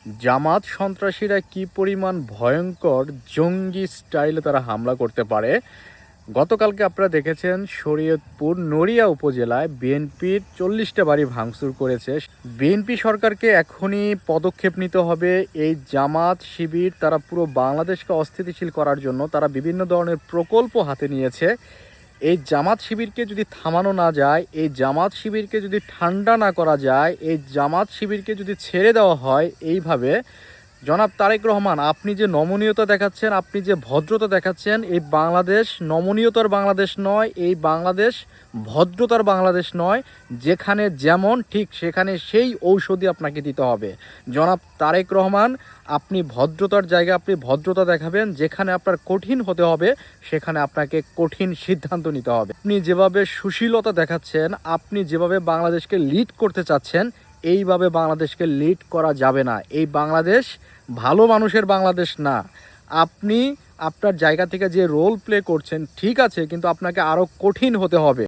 জামাত সন্ত্রাসীরা কি পরিমাণ ভয়ঙ্কর জঙ্গি স্টাইলে তারা হামলা করতে পারে। গতকালকে আপনারা দেখেছেন শরীয়তপুর নড়িয়া উপজেলায় বিএনপির 40টা বাড়ি ভাঙচুর করেছে। বিএনপি সরকারকে এখনই পদক্ষেপ নিতে হবে। এই জামাত শিবির তারা পুরো বাংলাদেশকে অস্থিতিশীল করার জন্য তারা বিভিন্ন ধরনের প্রকল্প হাতে নিয়েছে। এই জামাত শিবিরকে যদি থামানো না যায়, এই জামাত শিবিরকে যদি ঠান্ডা না করা যায়, এই জামাত শিবিরকে যদি ছেড়ে দেওয়া হয় এইভাবে, জনাব তারেক রহমান, আপনি যে নমনীয়তা দেখাচ্ছেন, আপনি যে ভদ্রতা দেখাচ্ছেন, এই বাংলাদেশ নমনীয়তার বাংলাদেশ নয়, এই বাংলাদেশ ভদ্রতার বাংলাদেশ নয়। যেখানে যেমন ঠিক সেখানে সেই ঔষধি আপনাকে দিতে হবে। জনাব তারেক রহমান, আপনি ভদ্রতার জায়গায় আপনি ভদ্রতা দেখাবেন। যেখানে আপনার কঠিন হতে হবে সেখানে আপনাকে কঠিন সিদ্ধান্ত নিতে হবে। আপনি যেভাবে সুশীলতা দেখাচ্ছেন, আপনি যেভাবে বাংলাদেশকে লিড করতে চাচ্ছেন, এইভাবে বাংলাদেশকে লিড করা যাবে না। এই বাংলাদেশ ভালো মানুষের বাংলাদেশ না। আপনি আপনার জায়গা থেকে যে রোল প্লে করছেন ঠিক আছে, কিন্তু আপনাকে আরও কঠিন হতে হবে।